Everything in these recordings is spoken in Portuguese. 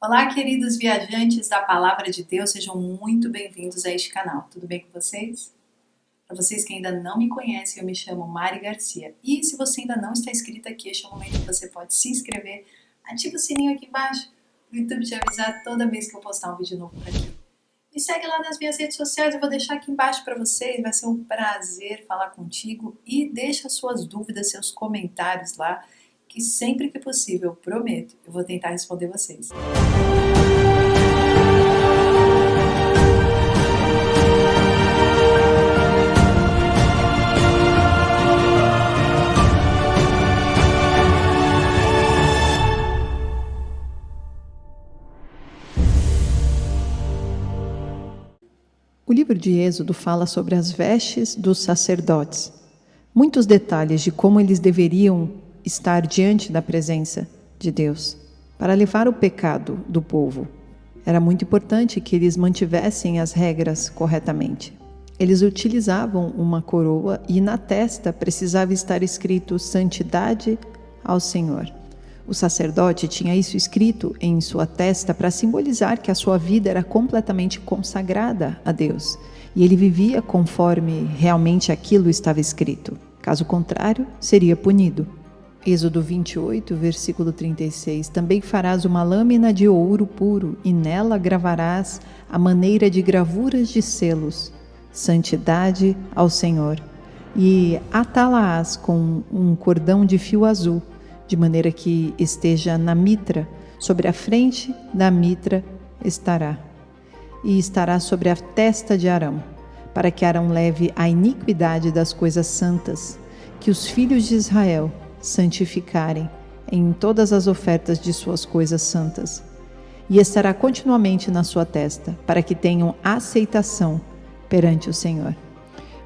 Olá, queridos viajantes da Palavra de Deus, sejam muito bem-vindos a este canal. Tudo bem com vocês? Para vocês que ainda não me conhecem, eu me chamo Mari Garcia. E se você ainda não está inscrito aqui, este é o momento que você pode se inscrever. Ativa o sininho aqui embaixo, o YouTube te avisar toda vez que eu postar um vídeo novo por aqui. Me segue lá nas minhas redes sociais, eu vou deixar aqui embaixo para vocês. Vai ser um prazer falar contigo. E deixa suas dúvidas, seus comentários lá, que sempre que possível, eu prometo, eu vou tentar responder vocês. O livro de Êxodo fala sobre as vestes dos sacerdotes. Muitos detalhes de como eles deveriam estar diante da presença de Deus para levar o pecado do povo. Era muito importante que eles mantivessem as regras corretamente. Eles utilizavam uma coroa e na testa precisava estar escrito Santidade ao Senhor. O sacerdote tinha isso escrito em sua testa para simbolizar que a sua vida era completamente consagrada a Deus e ele vivia conforme realmente aquilo estava escrito. Caso contrário, seria punido. Êxodo 28, versículo 36. Também farás uma lâmina de ouro puro e nela gravarás a maneira de gravuras de selos, santidade ao Senhor, e atá-la-ás com um cordão de fio azul, de maneira que esteja na mitra, sobre a frente da mitra estará, e estará sobre a testa de Arão, para que Arão leve a iniquidade das coisas santas, que os filhos de Israel santificarem em todas as ofertas de suas coisas santas, e estará continuamente na sua testa, para que tenham aceitação perante o Senhor.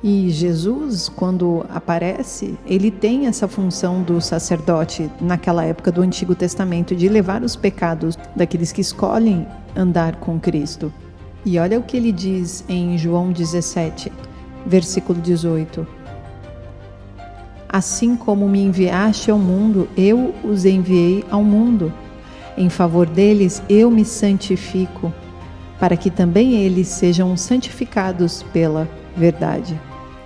E Jesus, quando aparece, ele tem essa função do sacerdote naquela época do Antigo Testamento de levar os pecados daqueles que escolhem andar com Cristo. E olha o que ele diz em João 17, versículo 18. Assim como me enviaste ao mundo, eu os enviei ao mundo. Em favor deles eu me santifico, para que também eles sejam santificados pela verdade.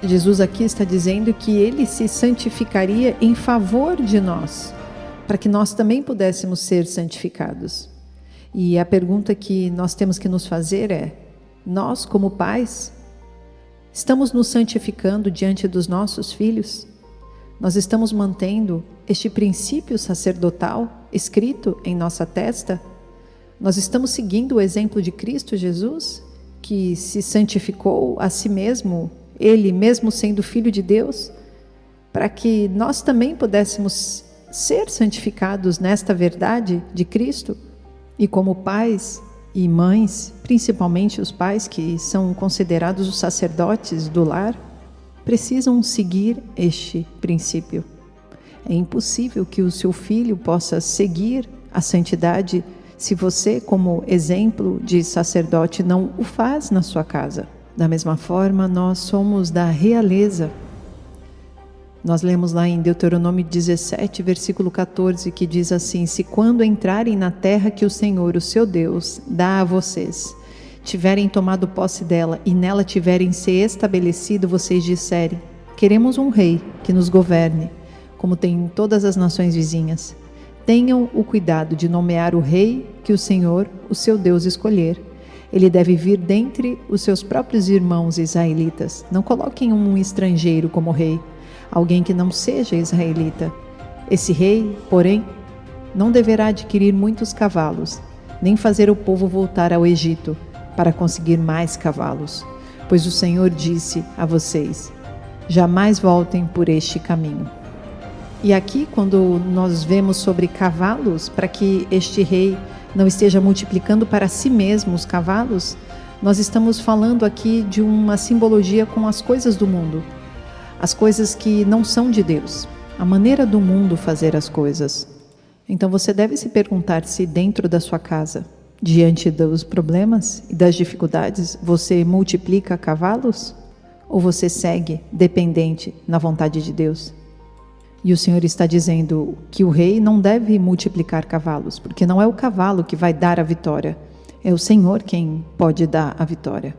Jesus aqui está dizendo que ele se santificaria em favor de nós, para que nós também pudéssemos ser santificados. E a pergunta que nós temos que nos fazer é: nós, como pais, estamos nos santificando diante dos nossos filhos? Nós estamos mantendo este princípio sacerdotal escrito em nossa testa? Nós estamos seguindo o exemplo de Cristo Jesus, que se santificou a si mesmo, ele mesmo sendo filho de Deus, para que nós também pudéssemos ser santificados nesta verdade de Cristo? E como pais e mães, principalmente os pais que são considerados os sacerdotes do lar, precisam seguir este princípio. É impossível que o seu filho possa seguir a santidade se você, como exemplo de sacerdote, não o faz na sua casa. Da mesma forma, nós somos da realeza. Nós lemos lá em Deuteronômio 17, versículo 14, que diz assim: se quando entrarem na terra que o Senhor, o seu Deus, dá a vocês, tiverem tomado posse dela e nela tiverem se estabelecido, vocês disserem: queremos um rei que nos governe, como tem em todas as nações vizinhas. Tenham o cuidado de nomear o rei que o Senhor, o seu Deus, escolher. Ele deve vir dentre os seus próprios irmãos israelitas. Não coloquem um estrangeiro como rei, alguém que não seja israelita. Esse rei, porém, não deverá adquirir muitos cavalos, nem fazer o povo voltar ao Egito para conseguir mais cavalos, pois o Senhor disse a vocês: jamais voltem por este caminho. E aqui, quando nós vemos sobre cavalos, para que este rei não esteja multiplicando para si mesmo os cavalos, nós estamos falando aqui de uma simbologia com as coisas do mundo, as coisas que não são de Deus, a maneira do mundo fazer as coisas. Então você deve se perguntar se dentro da sua casa, diante dos problemas e das dificuldades, você multiplica cavalos ou você segue dependente na vontade de Deus? E o Senhor está dizendo que o rei não deve multiplicar cavalos, porque não é o cavalo que vai dar a vitória, é o Senhor quem pode dar a vitória.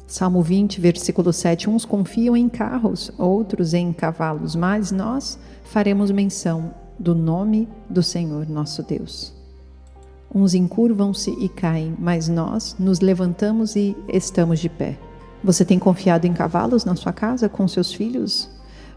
Salmo 20, versículo 7, uns confiam em carros, outros em cavalos, mas nós faremos menção do nome do Senhor nosso Deus. Uns encurvam-se e caem, mas nós nos levantamos e estamos de pé. Você tem confiado em cavalos na sua casa com seus filhos?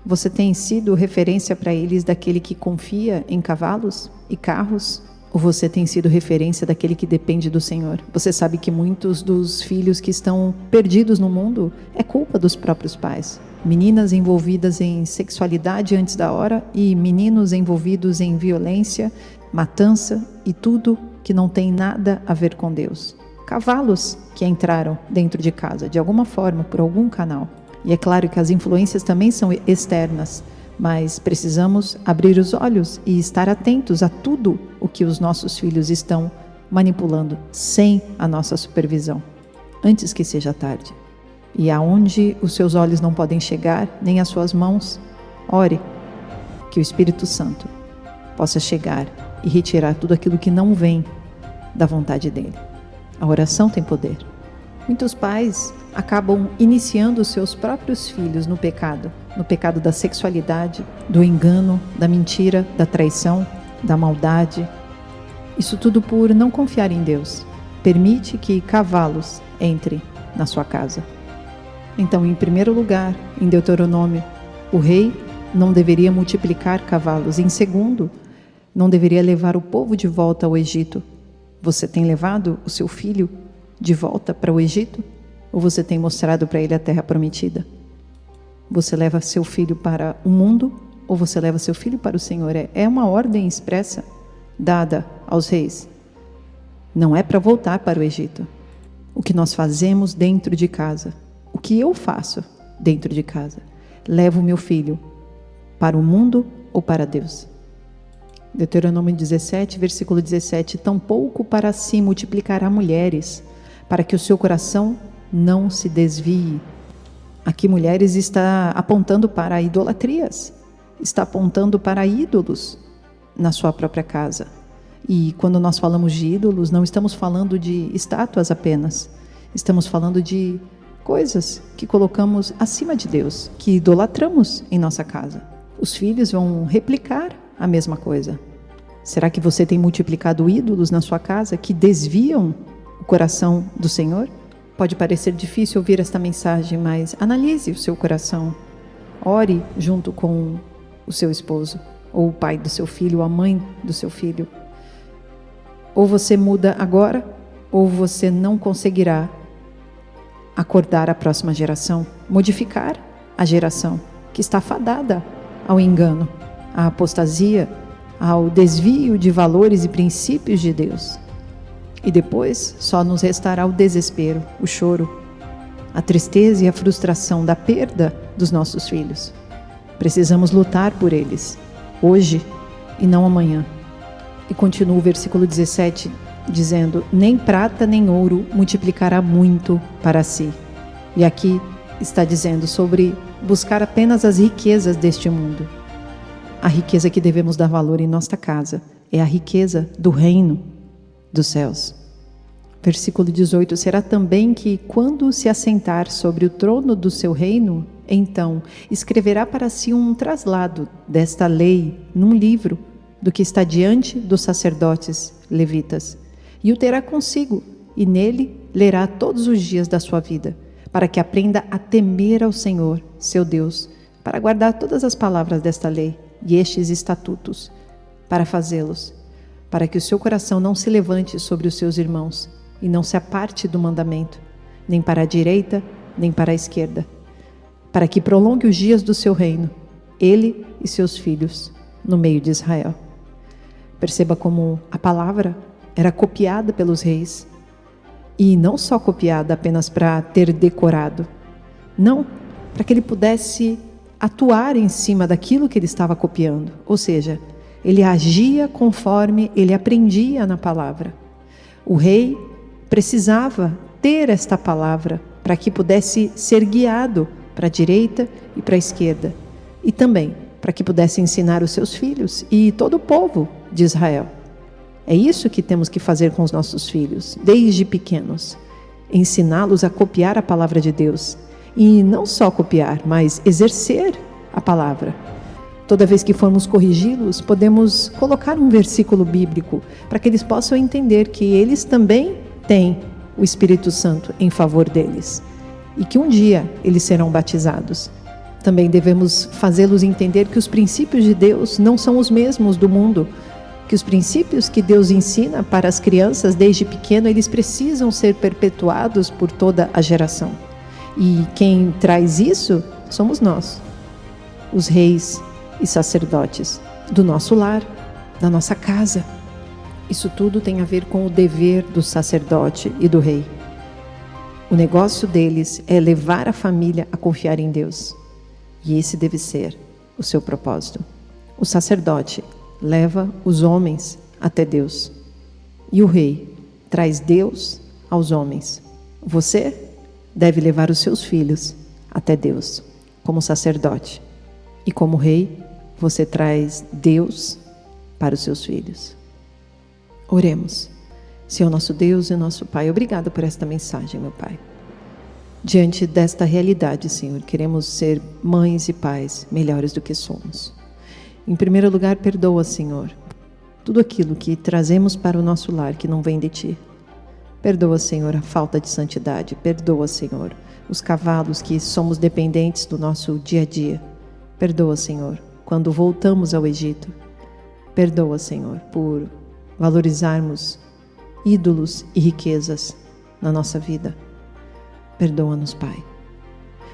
Você tem sido referência para eles daquele que confia em cavalos e carros? Ou você tem sido referência daquele que depende do Senhor? Você sabe que muitos dos filhos que estão perdidos no mundo é culpa dos próprios pais. Meninas envolvidas em sexualidade antes da hora e meninos envolvidos em violência, matança e tudo que não tem nada a ver com Deus. Cavalos que entraram dentro de casa, de alguma forma, por algum canal. E é claro que as influências também são externas, mas precisamos abrir os olhos e estar atentos a tudo o que os nossos filhos estão manipulando sem a nossa supervisão, antes que seja tarde. E aonde os seus olhos não podem chegar, nem as suas mãos, ore que o Espírito Santo possa chegar e retirar tudo aquilo que não vem da vontade dele. A oração tem poder. Muitos pais acabam iniciando os seus próprios filhos no pecado da sexualidade, do engano, da mentira, da traição, da maldade. Isso tudo por não confiar em Deus. Permite que cavalos entrem na sua casa. Então, em primeiro lugar, em Deuteronômio, o rei não deveria multiplicar cavalos. Em segundo, não deveria levar o povo de volta ao Egito. Você tem levado o seu filho de volta para o Egito? Ou você tem mostrado para ele a terra prometida? Você leva seu filho para o mundo ou você leva seu filho para o Senhor? É uma ordem expressa dada aos reis. Não é para voltar para o Egito. O que nós fazemos dentro de casa, o que eu faço dentro de casa, levo meu filho para o mundo ou para Deus? Deuteronômio 17, versículo 17, tampouco para si multiplicará mulheres, para que o seu coração não se desvie. Aqui mulheres está apontando para idolatrias, está apontando para ídolos na sua própria casa. E quando nós falamos de ídolos, não estamos falando de estátuas apenas, estamos falando de coisas que colocamos acima de Deus, que idolatramos em nossa casa. Os filhos vão replicar a mesma coisa. Será que você tem multiplicado ídolos na sua casa que desviam o coração do Senhor? Pode parecer difícil ouvir esta mensagem, mas analise o seu coração. Ore junto com o seu esposo, ou o pai do seu filho, ou a mãe do seu filho. Ou você muda agora, ou você não conseguirá acordar a próxima geração, modificar a geração que está fadada ao engano, à apostasia, ao desvio de valores e princípios de Deus. E depois só nos restará o desespero, o choro, a tristeza e a frustração da perda dos nossos filhos. Precisamos lutar por eles, hoje e não amanhã. E continua o versículo 17, dizendo, nem prata nem ouro multiplicará muito para si. E aqui está dizendo sobre buscar apenas as riquezas deste mundo. A riqueza que devemos dar valor em nossa casa é a riqueza do reino dos céus. Versículo 18, será também que quando se assentar sobre o trono do seu reino, então escreverá para si um traslado desta lei num livro do que está diante dos sacerdotes levitas, e o terá consigo, e nele lerá todos os dias da sua vida, para que aprenda a temer ao Senhor, seu Deus, para guardar todas as palavras desta lei e estes estatutos, para fazê-los, para que o seu coração não se levante sobre os seus irmãos, e não se aparte do mandamento, nem para a direita, nem para a esquerda, para que prolongue os dias do seu reino, ele e seus filhos, no meio de Israel. Perceba como a palavra era copiada pelos reis, e não só copiada apenas para ter decorado, não, para que ele pudesse atuar em cima daquilo que ele estava copiando, ou seja, ele agia conforme ele aprendia na palavra. O rei precisava ter esta palavra para que pudesse ser guiado para a direita e para a esquerda, e também para que pudesse ensinar os seus filhos e todo o povo de Israel. É isso que temos que fazer com os nossos filhos, desde pequenos. Ensiná-los a copiar a palavra de Deus. E não só copiar, mas exercer a palavra. Toda vez que formos corrigi-los, podemos colocar um versículo bíblico para que eles possam entender que eles também têm o Espírito Santo em favor deles e que um dia eles serão batizados. Também devemos fazê-los entender que os princípios de Deus não são os mesmos do mundo, que os princípios que Deus ensina para as crianças desde pequeno, eles precisam ser perpetuados por toda a geração. E quem traz isso somos nós, os reis e sacerdotes do nosso lar, da nossa casa. Isso tudo tem a ver com o dever do sacerdote e do rei. O negócio deles é levar a família a confiar em Deus. E esse deve ser o seu propósito. O sacerdote leva os homens até Deus. E o rei traz Deus aos homens. Você deve levar os seus filhos até Deus, como sacerdote. E como rei, você traz Deus para os seus filhos. Oremos. Senhor nosso Deus e nosso Pai, obrigado por esta mensagem, meu Pai. Diante desta realidade, Senhor, queremos ser mães e pais melhores do que somos. Em primeiro lugar, perdoa, Senhor, tudo aquilo que trazemos para o nosso lar que não vem de Ti. Perdoa, Senhor, a falta de santidade. Perdoa, Senhor, os cavalos que somos dependentes do nosso dia a dia. Perdoa, Senhor, quando voltamos ao Egito. Perdoa, Senhor, por valorizarmos ídolos e riquezas na nossa vida. Perdoa-nos, Pai.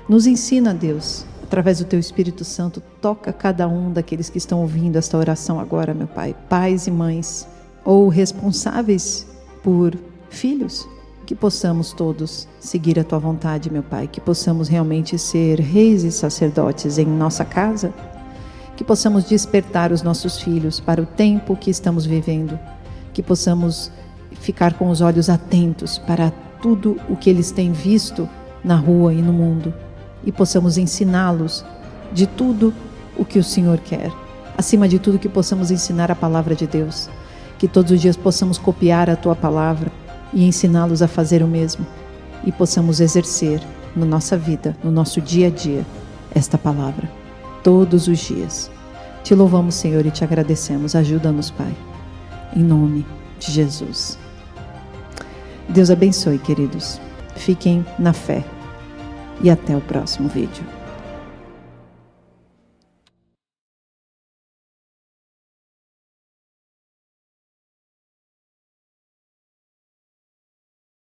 Nos ensina, Deus, através do Teu Espírito Santo, toca cada um daqueles que estão ouvindo esta oração agora, meu Pai. Pais e mães, ou responsáveis por filhos, que possamos todos seguir a Tua vontade, meu Pai. Que possamos realmente ser reis e sacerdotes em nossa casa. Que possamos despertar os nossos filhos para o tempo que estamos vivendo. Que possamos ficar com os olhos atentos para tudo o que eles têm visto na rua e no mundo. E possamos ensiná-los de tudo o que o Senhor quer. Acima de tudo, que possamos ensinar a palavra de Deus. Que todos os dias possamos copiar a Tua palavra e ensiná-los a fazer o mesmo. E possamos exercer na nossa vida, no nosso dia a dia, esta palavra. Todos os dias. Te louvamos, Senhor, e Te agradecemos. Ajuda-nos, Pai. Em nome de Jesus. Deus abençoe, queridos. Fiquem na fé. E até o próximo vídeo.